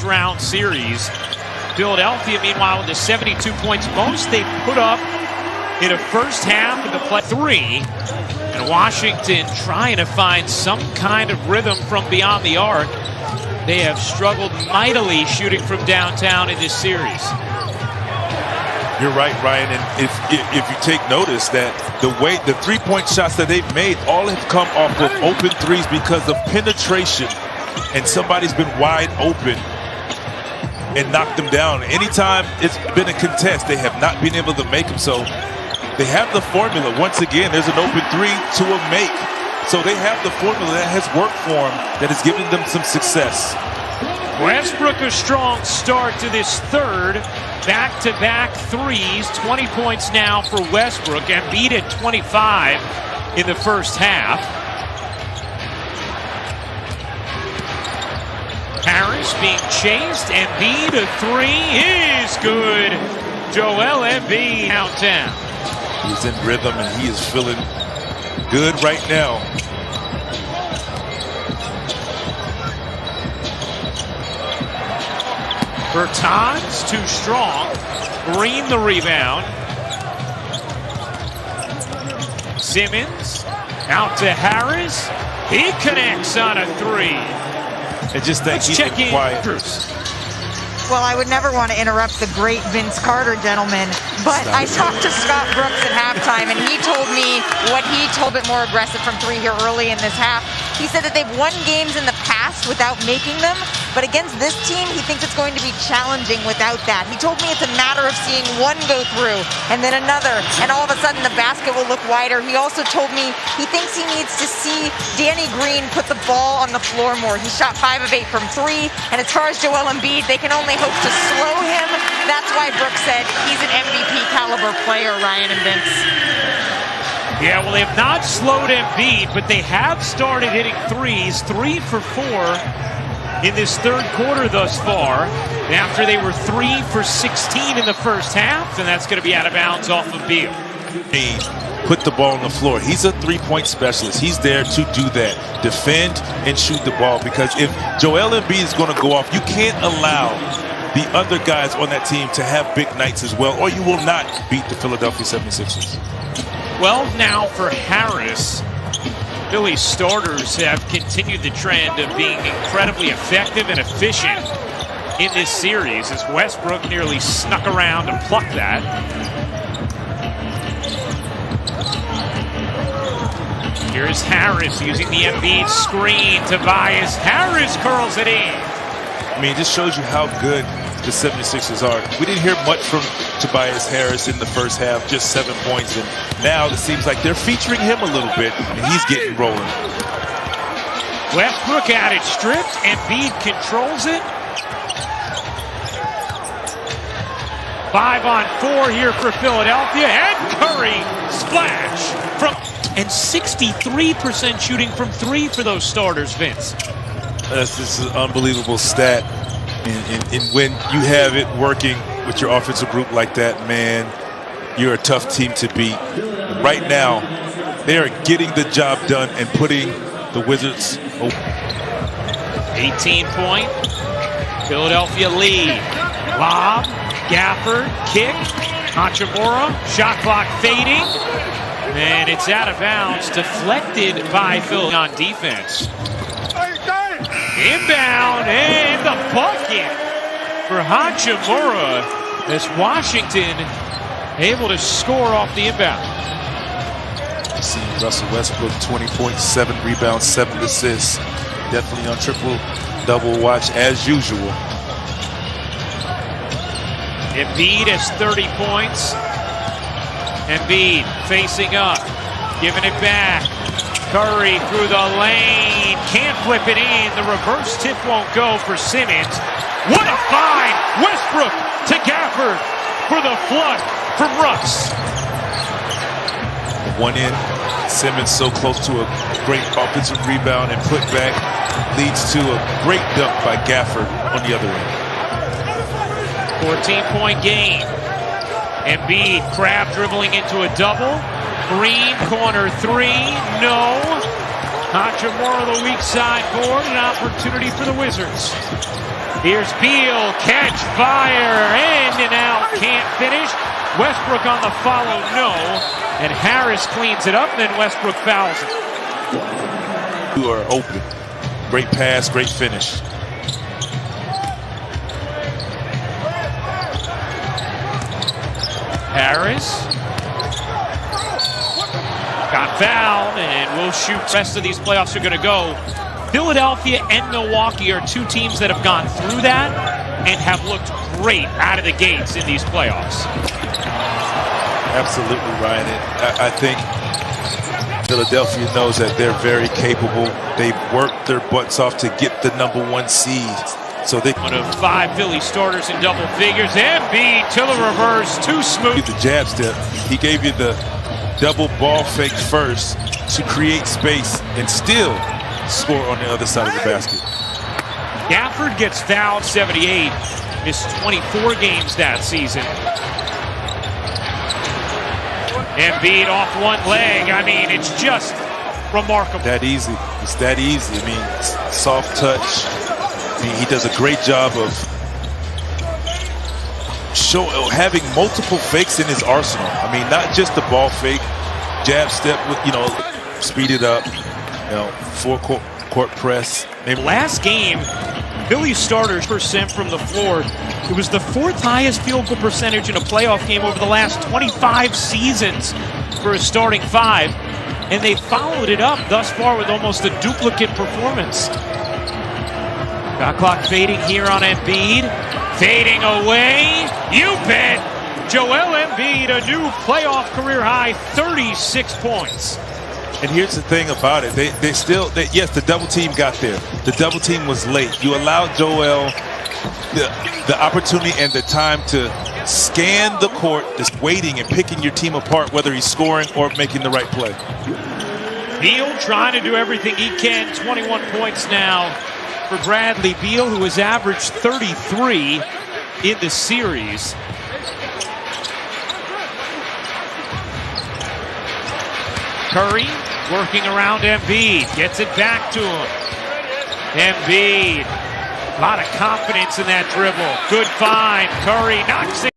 first-round series. Philadelphia, meanwhile, with the 72 points most they put up in a first half of the play 3. And Washington trying to find some kind of rhythm from beyond the arc. They have struggled mightily shooting from downtown in this series. You're right, Ryan, and if you take notice that the three-point shots that they've made all have come off of open threes because of penetration, and somebody's been wide open and knocked them down. Anytime it's been a contest, they have not been able to make them. So they have the formula. Once again, there's an open three to a make. So they have the formula that has worked for them, that has given them some success. Westbrook, a strong start to this third. Back-to-back threes, 20 points now for Westbrook. Embiid at 25 in the first half. Harris being chased. Embiid, a three is good. Joel Embiid downtown. He's in rhythm and he is feeling good right now. Bertans too strong. Green the rebound. Simmons out to Harris. He connects on a three. I just think he's been quiet. Well, I would never want to interrupt the great Vince Carter, gentlemen, but I talked to Scott Brooks at halftime, and he told me what he told it more aggressive from three here early in this half. He said that they've won games in the past without making them, but against this team, he thinks it's going to be challenging without that. He told me it's a matter of seeing one go through and then another, and all of a sudden the basket will look wider. He also told me he thinks he needs to see Danny Green put the ball on the floor more. He shot 5 of 8 from 3, and as far as Joel Embiid, they can only hope to slow him. That's why Brooks said he's an MVP caliber player, Ryan and Vince. Yeah, well, they have not slowed Embiid, but they have started hitting threes, 3 for 4 in this third quarter thus far, after they were 3 for 16 in the first half, and that's going to be out of bounds off of Beal. He put the ball on the floor. He's a three-point specialist. He's there to do that, defend and shoot the ball, because if Joel Embiid is going to go off, you can't allow the other guys on that team to have big nights as well, or you will not beat the Philadelphia 76ers. Well, now for Harris, Philly starters have continued the trend of being incredibly effective and efficient in this series, as Westbrook nearly snuck around and plucked that. Here's Harris using the Embiid screen. Tobias Harris curls it in. I mean, it just shows you how good the 76ers are. We didn't hear much from Tobias Harris in the first half, just 7 points, and now it seems like they're featuring him a little bit, and he's getting rolling. Westbrook at it stripped. Embiid controls it. 5 on 4 here for Philadelphia, and Curry splash from, and 63% shooting from 3 for those starters, Vince. This is an unbelievable stat. And when you have it working with your offensive group like that, man, you're a tough team to beat. Right now, they are getting the job done and putting the Wizards open. 18-point Philadelphia lead. Lob, Gafford, kick, Hachimura, shot clock fading, and it's out of bounds, deflected by Phil on defense. Inbound, and the bucket for Hachimura, as Washington able to score off the inbound. See Russell Westbrook, 20 points, 7 rebounds, 7 assists. Definitely on triple-double watch as usual. Embiid has 30 points. Embiid facing up, giving it back. Curry through the lane, can't flip it in. The reverse tip won't go for Simmons. What a find! Westbrook to Gafford for the flood from Russ. One in, Simmons so close to a great offensive rebound and putback leads to a great dunk by Gafford on the other end. 14-point game. Embiid, Crab dribbling into a double. Green, corner 3, no. Hachimura, the weak side board, an opportunity for the Wizards. Here's Beal, catch, fire, in and out, can't finish. Westbrook on the follow, no. And Harris cleans it up, and then Westbrook fouls it. You are open. Great pass, great finish. Harris got fouled, and we'll shoot. The rest of these playoffs are going to go. Philadelphia and Milwaukee are two teams that have gone through that and have looked great out of the gates in these playoffs. Absolutely, Ryan. And I think Philadelphia knows that they're very capable. They've worked their butts off to get the #1 seed. So they One of 5 Philly starters in double figures. Embiid to the reverse, too smooth. the jab step. He gave you the double ball fake first to create space and still score on the other side of the basket. Gafford gets fouled 78, missed 24 games that season. Embiid off one leg. I mean, it's just remarkable. That easy. It's that easy. I mean, soft touch. I mean, he does a great job of having multiple fakes in his arsenal. I mean, not just the ball fake, jab step, speed it up, full court press. Last game, Philly starters % from the floor. It was the 4th highest field goal percentage in a playoff game over the last 25 seasons for a starting 5. And they followed it up thus far with almost a duplicate performance. Shot clock fading here on Embiid. Fading away. You bet. Joel Embiid, a new playoff career high, 36 points. And here's the thing about it. Yes, the double team got there. The double team was late. You allowed Joel the opportunity and the time to scan the court, just waiting and picking your team apart, whether he's scoring or making the right play. Beal trying to do everything he can. 21 points now for Bradley Beal, who has averaged 33 in the series. Curry working around Embiid, gets it back to him. Embiid, a lot of confidence in that dribble. Good find. Curry knocks it.